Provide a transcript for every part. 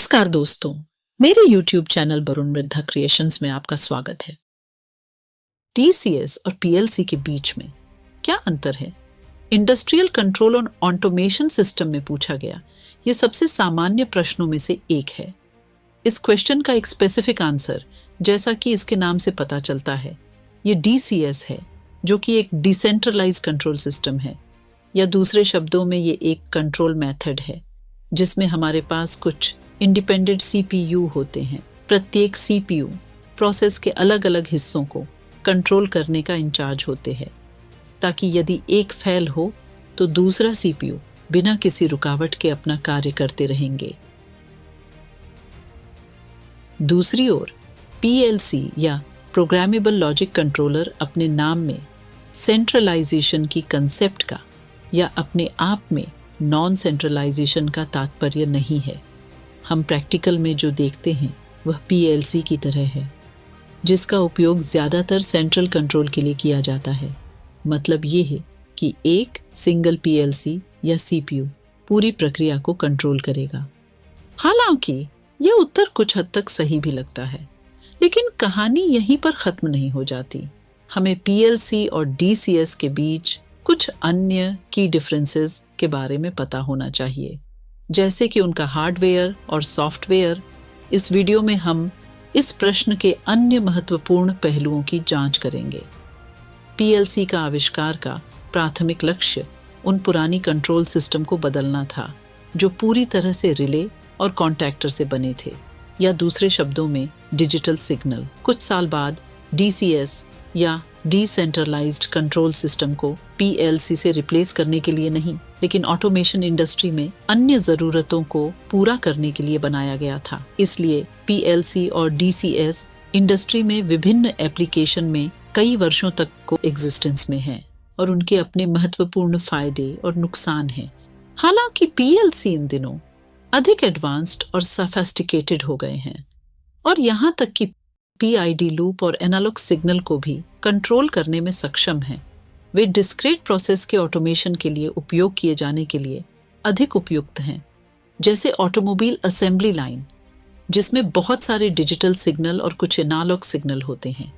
नमस्कार दोस्तों, मेरे YouTube channel Varun Mridha creations में आपका स्वागत है। TCS और PLC के बीच में क्या अंतर है? इंडस्ट्रियल कंट्रोल और ऑटोमेशन सिस्टम में पूछा गया ये सबसे सामान्य प्रश्नों में से एक है। इस क्वेश्चन का एक स्पेसिफिक आंसर, जैसा कि इसके नाम से पता चलता है, ये DCS है, जो कि एक डिसेंट्रलाइज्ड कंट्रोल सिस्टम है, या दूसरे शब्दों में ये एक कंट्रोल मेथड है जिसमें हमारे पास कुछ इंडिपेंडेंट CPU होते हैं। प्रत्येक CPU प्रोसेस के अलग अलग हिस्सों को कंट्रोल करने का इंचार्ज होते हैं, ताकि यदि एक फेल हो तो दूसरा CPU बिना किसी रुकावट के अपना कार्य करते रहेंगे। दूसरी ओर PLC या प्रोग्रामेबल लॉजिक कंट्रोलर अपने नाम में सेंट्रलाइजेशन की कंसेप्ट का या अपने आप में नॉन सेंट्रलाइजेशन का तात्पर्य नहीं है। हम प्रैक्टिकल में जो देखते हैं वह PLC की तरह है, जिसका उपयोग ज़्यादातर सेंट्रल कंट्रोल के लिए किया जाता है। मतलब ये है कि एक सिंगल PLC या CPU पूरी प्रक्रिया को कंट्रोल करेगा। हालांकि यह उत्तर कुछ हद तक सही भी लगता है, लेकिन कहानी यहीं पर ख़त्म नहीं हो जाती। हमें PLC और DCS के बीच कुछ अन्य की डिफरेंसेस के बारे में पता होना चाहिए, जैसे कि उनका हार्डवेयर और सॉफ्टवेयर। इस वीडियो में हम इस प्रश्न के अन्य महत्वपूर्ण पहलुओं की जांच करेंगे। PLC का आविष्कार का प्राथमिक लक्ष्य उन पुरानी कंट्रोल सिस्टम को बदलना था जो पूरी तरह से रिले और कॉन्टैक्टर से बने थे, या दूसरे शब्दों में डिजिटल सिग्नल। कुछ साल बाद DCS या डिसेंट्रलाइज्ड कंट्रोल सिस्टम को PLC से रिप्लेस करने के लिए नहीं, लेकिन ऑटोमेशन इंडस्ट्री में अन्य ज़रूरतों को पूरा करने के लिए बनाया गया था। इसलिए PLC और DCS इंडस्ट्री में विभिन्न एप्लीकेशन में कई वर्षों तक को एग्जिस्टेंस में हैं, और उनके अपने महत्वपूर्ण फायदे और नुकसान हैं। हालांकि PLC इन दिनों अधिक एडवांस्ड और सोफिस्टिकेटेड हो गए हैं, और यहाँ तक कि PID लूप और एनालॉग सिग्नल को भी कंट्रोल करने में सक्षम हैं। वे डिस्क्रीट प्रोसेस के ऑटोमेशन के लिए उपयोग किए जाने के लिए अधिक उपयुक्त हैं, जैसे ऑटोमोबाइल असेंबली लाइन, जिसमें बहुत सारे डिजिटल सिग्नल और कुछ एनालॉग सिग्नल होते हैं।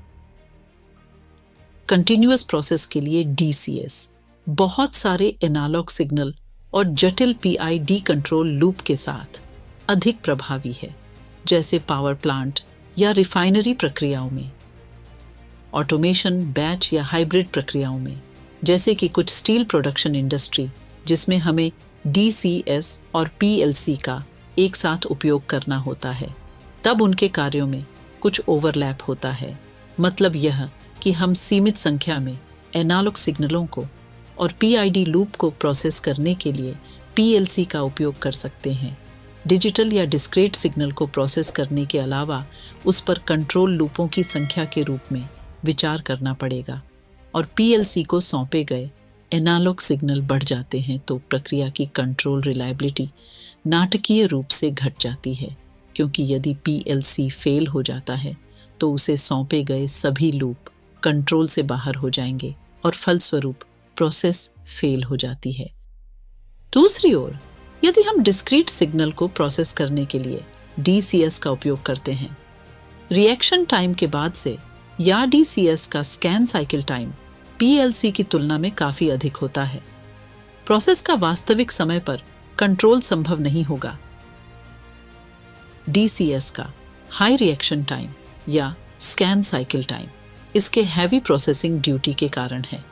कंटिन्यूअस प्रोसेस के लिए DCS बहुत सारे एनालॉग सिग्नल और जटिल PID कंट्रोल लूप के साथ अधिक प्रभावी है, जैसे पावर प्लांट या रिफाइनरी प्रक्रियाओं में। ऑटोमेशन बैच या हाइब्रिड प्रक्रियाओं में, जैसे कि कुछ स्टील प्रोडक्शन इंडस्ट्री, जिसमें हमें DCS और PLC का एक साथ उपयोग करना होता है, तब उनके कार्यों में कुछ ओवरलैप होता है। मतलब यह कि हम सीमित संख्या में एनालॉग सिग्नलों को और PID लूप को प्रोसेस करने के लिए PLC का उपयोग कर सकते हैं। डिजिटल या डिस्क्रीट सिग्नल को प्रोसेस करने के अलावा उस पर कंट्रोल लूपों की संख्या के रूप में विचार करना पड़ेगा, और PLC को सौंपे गए एनालॉग सिग्नल बढ़ जाते हैं तो प्रक्रिया की कंट्रोल रिलायबिलिटी नाटकीय रूप से घट जाती है, क्योंकि यदि PLC फेल हो जाता है तो उसे सौंपे गए सभी लूप कंट्रोल से बाहर हो जाएंगे और फलस्वरूप प्रोसेस फेल हो जाती है। दूसरी ओर यदि हम डिस्क्रीट सिग्नल को प्रोसेस करने के लिए DCS का उपयोग करते हैं, रिएक्शन टाइम के बाद से या DCS का स्कैन साइकिल टाइम PLC की तुलना में काफ़ी अधिक होता है। प्रोसेस का वास्तविक समय पर कंट्रोल संभव नहीं होगा। DCS का हाई रिएक्शन टाइम या स्कैन साइकिल टाइम इसके हैवी प्रोसेसिंग ड्यूटी के कारण है।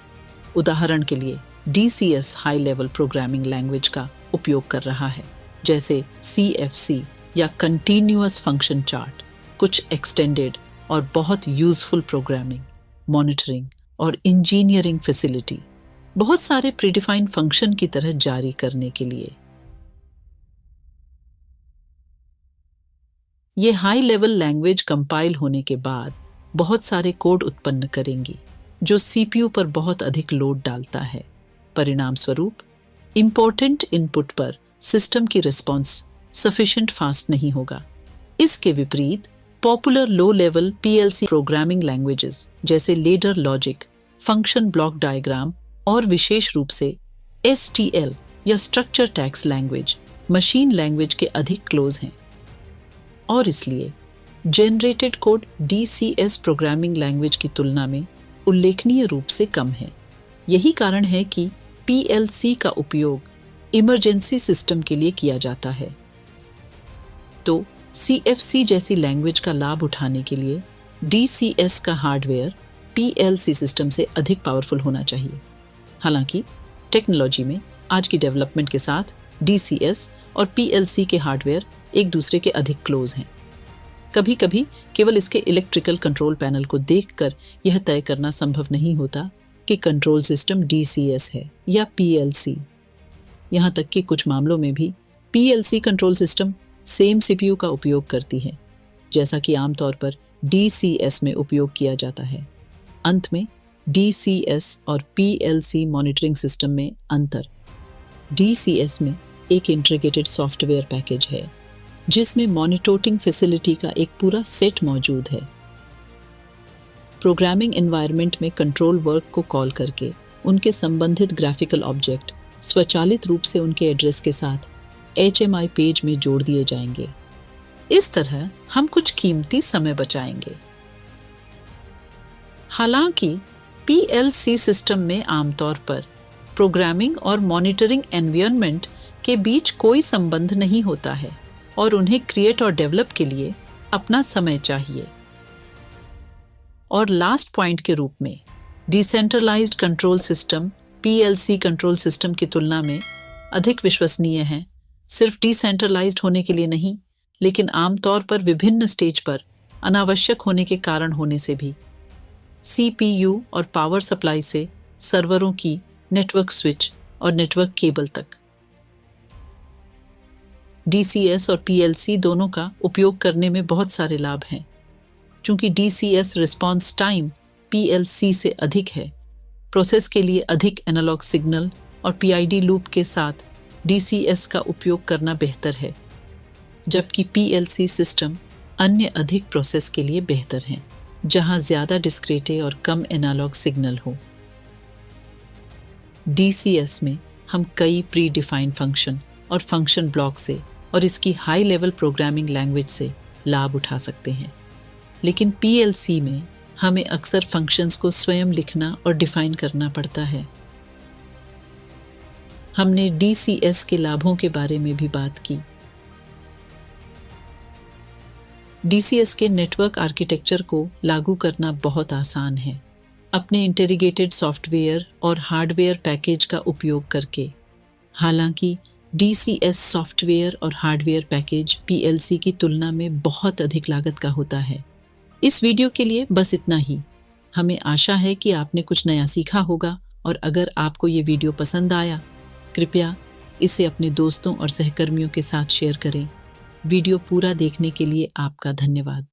उदाहरण के लिए DCS high level programming language का उपयोग कर रहा है, जैसे CFC या कंटिन्यूअस फंक्शन चार्ट, कुछ एक्सटेंडेड और बहुत यूजफुल प्रोग्रामिंग, मॉनिटरिंग और इंजीनियरिंग फैसिलिटी बहुत सारे प्रीडिफाइंड फंक्शन की तरह जारी करने के लिए। ये हाई लेवल लैंग्वेज कंपाइल होने के बाद बहुत सारे कोड उत्पन्न करेंगी, जो CPU पर बहुत अधिक लोड डालता है। परिणाम स्वरूप इम्पोर्टेंट इनपुट पर सिस्टम की रिस्पॉन्स सफिशिएंट फास्ट नहीं होगा। इसके विपरीत popular low level PLC programming languages जैसे ladder logic, function block diagram और विशेष रूप से STL या structure text language machine language के अधिक क्लोज हैं। और इसलिए generated code DCS programming language की तुलना में उल्लेखनीय रूप से कम है। यही कारण है कि PLC का उपयोग इमरजेंसी सिस्टम के लिए किया जाता है। तो CFC जैसी लैंग्वेज का लाभ उठाने के लिए DCS का हार्डवेयर PLC सिस्टम से अधिक पावरफुल होना चाहिए। हालांकि टेक्नोलॉजी में आज की डेवलपमेंट के साथ DCS और PLC के हार्डवेयर एक दूसरे के अधिक क्लोज हैं। कभी कभी केवल इसके इलेक्ट्रिकल कंट्रोल पैनल को देखकर यह तय करना संभव नहीं होता कि कंट्रोल सिस्टम DCS है या PLC। यहाँ तक कि कुछ मामलों में भी PLC control system same CPU का उपयोग करती है, जैसा कि आमतौर पर DCS में उपयोग किया जाता है। अंत में DCS और PLC मॉनिटरिंग सिस्टम में अंतर। DCS में एक इंटीग्रेटेड सॉफ्टवेयर पैकेज है जिसमें मॉनिटरिंग फैसिलिटी का एक पूरा सेट मौजूद है। प्रोग्रामिंग एनवायरनमेंट में कंट्रोल वर्क को कॉल करके उनके संबंधित ग्राफिकल ऑब्जेक्ट स्वचालित रूप से उनके एड्रेस के साथ HMI पेज में जोड़ दिए जाएंगे। इस तरह हम कुछ कीमती समय बचाएंगे। हालांकि PLC सिस्टम में आमतौर पर प्रोग्रामिंग और मॉनिटरिंग एनवायरनमेंट के बीच कोई संबंध नहीं होता है और उन्हें क्रिएट और डेवलप के लिए अपना समय चाहिए। और लास्ट पॉइंट के रूप में decentralised control system PLC control system की तुलना में अधिक विश्वसनीय हैं, सिर्फ डिसेंट्रलाइज्ड होने के लिए नहीं, लेकिन आमतौर पर विभिन्न स्टेज पर अनावश्यक होने के कारण होने से भी। CPU और पावर सप्लाई से सर्वरों की नेटवर्क स्विच और नेटवर्क केबल तक। DCS और PLC दोनों का उपयोग करने में बहुत सारे लाभ हैं। चूंकि DCS रिस्पॉन्स टाइम PLC से अधिक है, प्रोसेस के लिए अधिक एनालॉग सिग्नल और PID लूप के साथ DCS का उपयोग करना बेहतर है, जबकि PLC सिस्टम अन्य अधिक प्रोसेस के लिए बेहतर हैं, जहां ज़्यादा डिस्क्रीटे और कम एनालॉग सिग्नल हो। DCS में हम कई प्री डिफाइंड फंक्शन और फंक्शन ब्लॉक से और इसकी हाई लेवल प्रोग्रामिंग लैंग्वेज से लाभ उठा सकते हैं, लेकिन PLC में हमें अक्सर फंक्शंस को स्वयं लिखना और डिफाइन करना पड़ता है। हमने DCS के लाभों के बारे में भी बात की। DCS के नेटवर्क आर्किटेक्चर को लागू करना बहुत आसान है, अपने इंटीग्रेटेड सॉफ्टवेयर और हार्डवेयर पैकेज का उपयोग करके। हालांकि DCS सॉफ्टवेयर और हार्डवेयर पैकेज PLC की तुलना में बहुत अधिक लागत का होता है। इस वीडियो के लिए बस इतना ही। हमें आशा है कि आपने कुछ नया सीखा होगा, और अगर आपको ये वीडियो पसंद आया, कृपया इसे अपने दोस्तों और सहकर्मियों के साथ शेयर करें। वीडियो पूरा देखने के लिए आपका धन्यवाद।